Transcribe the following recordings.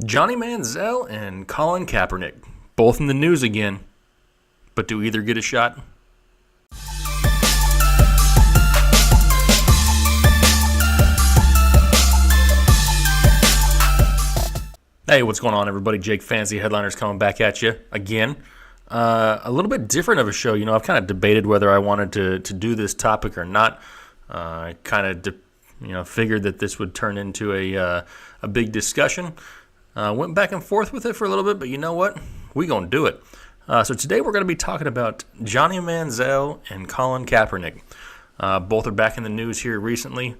Johnny Manziel and Colin Kaepernick, both in the news again, but do either get a shot? Hey, what's going on, everybody? Jake Fantasy Headliners coming back at you again. A little bit different of a show. I've kind of debated whether I wanted to do this topic or not. I kind of figured that this would turn into a big discussion. Went back and forth with it for a little bit, but you know what? We're going to do it. So today we're going to be talking about Johnny Manziel and Colin Kaepernick. Both are back in the news here recently.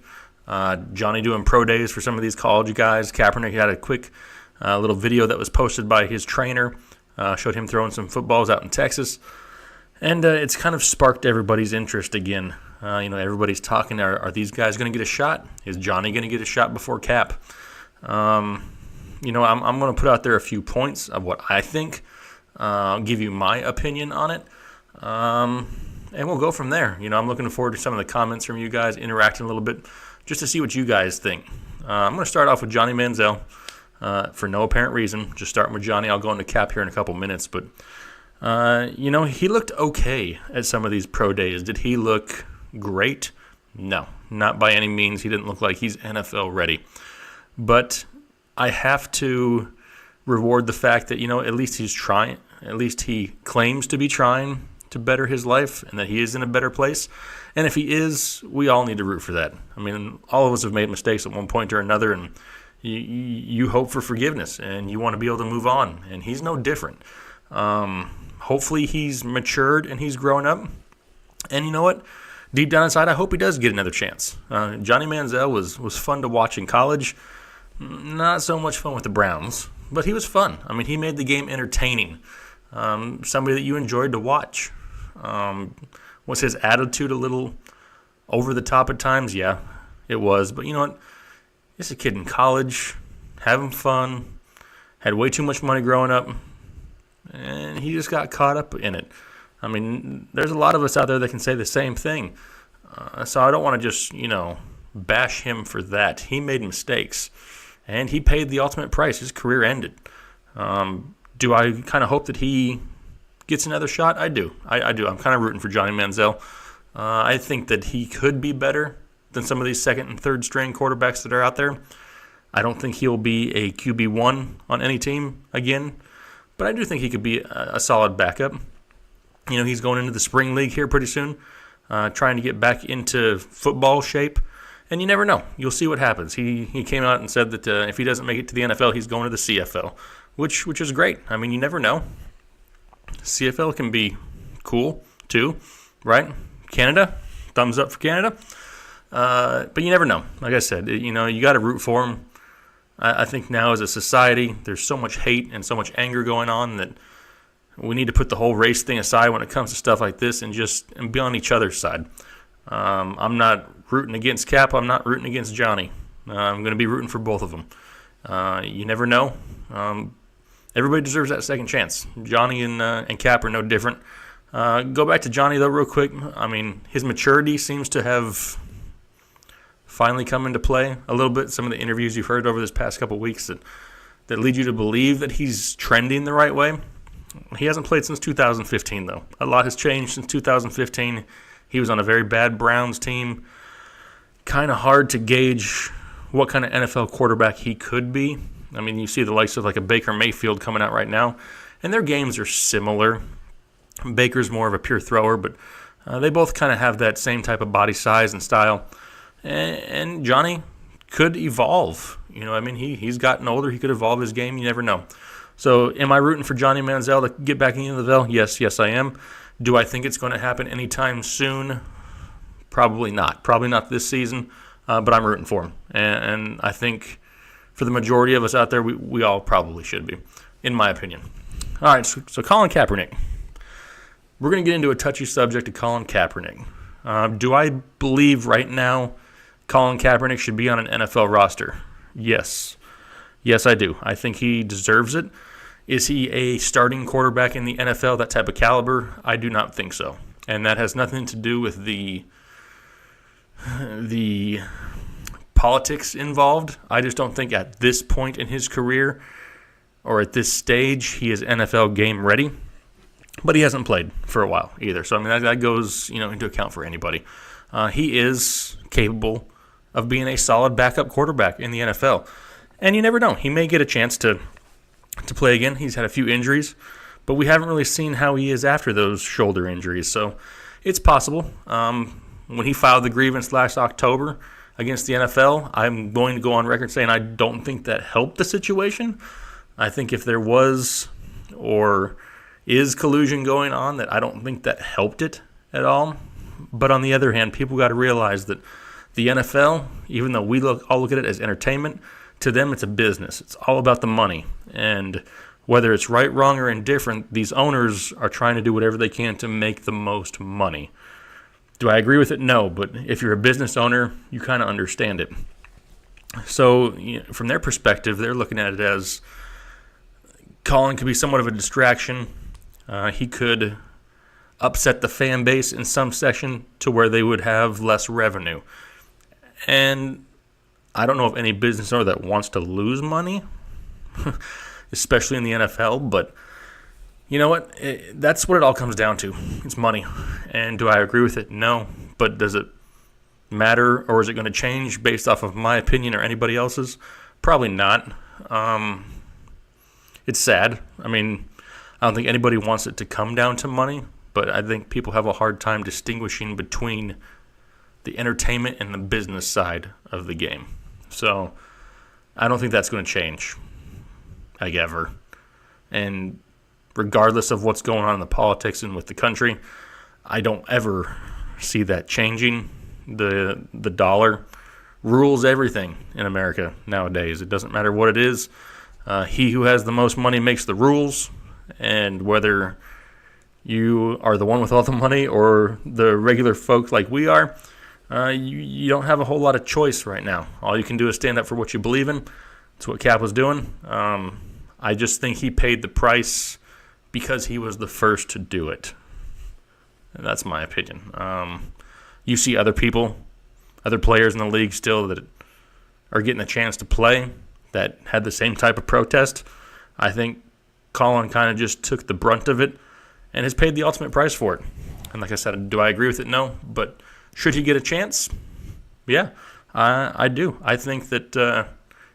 Johnny doing pro days for some of these college guys. Kaepernick had a quick little video that was posted by his trainer. Showed him throwing some footballs out in Texas. And it's kind of sparked everybody's interest again. Everybody's talking, are these guys going to get a shot? Is Johnny going to get a shot before Cap? I'm going to put out there a few points of what I think. I'll give you my opinion on it. And we'll go from there. I'm looking forward to some of the comments from you guys, interacting a little bit, just to see what you guys think. I'm going to start off with Johnny Manziel for no apparent reason. Just starting with Johnny. I'll go into Cap here in a couple minutes. But, he looked okay at some of these pro days. Did he look great? No, not by any means. He didn't look like he's NFL ready. But I have to reward the fact that, at least he's trying. At least he claims to be trying to better his life and that he is in a better place. And if he is, we all need to root for that. All of us have made mistakes at one point or another, and you hope for forgiveness and you want to be able to move on. And he's no different. Hopefully he's matured and he's grown up. And you know what? Deep down inside, I hope he does get another chance. Johnny Manziel was fun to watch in college. Not so much fun with the Browns, but he was fun. He made the game entertaining. Somebody that you enjoyed to watch. Was his attitude a little over the top at times? Yeah, it was. But you know what? He's a kid in college, having fun, had way too much money growing up, and he just got caught up in it. There's a lot of us out there that can say the same thing. So I don't want to just, bash him for that. He made mistakes, and he paid the ultimate price. His career ended. Do I kind of hope that he gets another shot? I do. I do. I'm kind of rooting for Johnny Manziel. I think that he could be better than some of these second and third string quarterbacks that are out there. I don't think he'll be a QB1 on any team again, but I do think he could be a solid backup. He's going into the spring league here pretty soon, trying to get back into football shape. And you never know. You'll see what happens. He came out and said that if he doesn't make it to the NFL, he's going to the CFL, which is great. You never know. CFL can be cool too, right? Canada, thumbs up for Canada. But you never know. Like I said, you got to root for him. I think now as a society, there's so much hate and so much anger going on that we need to put the whole race thing aside when it comes to stuff like this and be on each other's side. I'm not rooting against Cap. I'm not rooting against Johnny. I'm going to be rooting for both of them. You never know. Everybody deserves that second chance. Johnny and Cap are no different. Go back to Johnny, though, real quick. His maturity seems to have finally come into play a little bit. Some of the interviews you've heard over this past couple weeks that lead you to believe that he's trending the right way. He hasn't played since 2015, though. A lot has changed since 2015. He was on a very bad Browns team. Kind of hard to gauge what kind of NFL quarterback he could be. You see the likes of like a Baker Mayfield coming out right now, and their games are similar. Baker's more of a pure thrower, but they both kind of have that same type of body size and style. And Johnny could evolve. He's gotten older. He could evolve his game. You never know. So am I rooting for Johnny Manziel to get back in the NFL? Yes, I am. Do I think it's going to happen anytime soon? Probably not. Probably not this season, but I'm rooting for him. And I think for the majority of us out there, we all probably should be, in my opinion. All right, so Colin Kaepernick. We're going to get into a touchy subject of Colin Kaepernick. Do I believe right now Colin Kaepernick should be on an NFL roster? Yes. Yes, I do. I think he deserves it. Is he a starting quarterback in the NFL, that type of caliber? I do not think so. And that has nothing to do with the politics involved. I just don't think at this point in his career or at this stage, he is NFL game ready. But he hasn't played for a while either. So, I mean, that goes, into account for anybody. He is capable of being a solid backup quarterback in the NFL. And you never know. He may get a chance to play again. He's had a few injuries, but we haven't really seen how he is after those shoulder injuries. So it's possible. When he filed the grievance last October against the NFL, I'm going to go on record saying I don't think that helped the situation. I think if there was or is collusion going on, that I don't think that helped it at all. But on the other hand, people got to realize that the NFL, even though we all look at it as entertainment, to them it's a business. It's all about the money. And whether it's right, wrong, or indifferent, these owners are trying to do whatever they can to make the most money. Do I agree with it? No, but if you're a business owner, you kind of understand it. So from their perspective, they're looking at it as Colin could be somewhat of a distraction. He could upset the fan base in some section to where they would have less revenue. And I don't know of any business owner that wants to lose money, especially in the NFL, but you know what? That's what it all comes down to. It's money. And do I agree with it? No. But does it matter, or is it going to change based off of my opinion or anybody else's? Probably not. It's sad. I mean, I don't think anybody wants it to come down to money, but I think people have a hard time distinguishing between the entertainment and the business side of the game. So I don't think that's going to change, like ever. And regardless of what's going on in the politics and with the country, I don't ever see that changing. The dollar rules everything in America nowadays. It doesn't matter what it is. He who has the most money makes the rules, and whether you are the one with all the money or the regular folk like we are, you don't have a whole lot of choice right now. All you can do is stand up for what you believe in. That's what Cap was doing. I just think he paid the price because he was the first to do it. And that's my opinion. You see other people, other players in the league still that are getting a chance to play that had the same type of protest. I think Colin kind of just took the brunt of it and has paid the ultimate price for it. And like I said, do I agree with it? No. But should he get a chance? Yeah, I do. I think that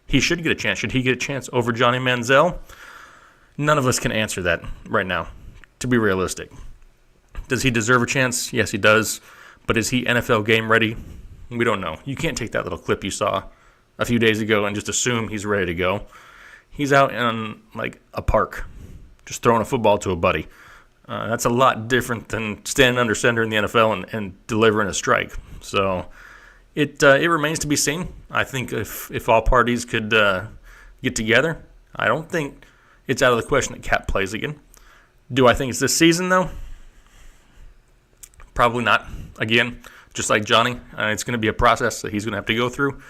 he should get a chance. Should he get a chance over Johnny Manziel? None of us can answer that right now, to be realistic. Does he deserve a chance? Yes, he does. But is he NFL game ready? We don't know. You can't take that little clip you saw a few days ago and just assume he's ready to go. He's out in like a park, just throwing a football to a buddy. That's a lot different than standing under center in the NFL and delivering a strike. So it remains to be seen. I think if all parties could get together, I don't think it's out of the question that Cap plays again. Do I think it's this season, though? Probably not. Again, just like Johnny, it's going to be a process that he's going to have to go through.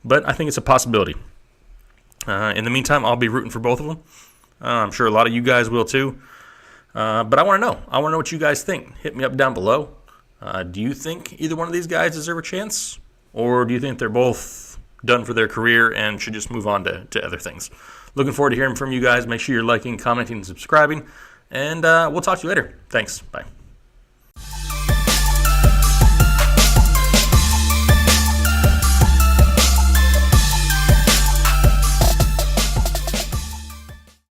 But I think it's a possibility. In the meantime, I'll be rooting for both of them. I'm sure a lot of you guys will too. But I want to know. I want to know what you guys think. Hit me up down below. Do you think either one of these guys deserve a chance? Or do you think they're both done for their career and should just move on to other things? Looking forward to hearing from you guys. Make sure you're liking, commenting, and subscribing. And we'll talk to you later. Thanks. Bye.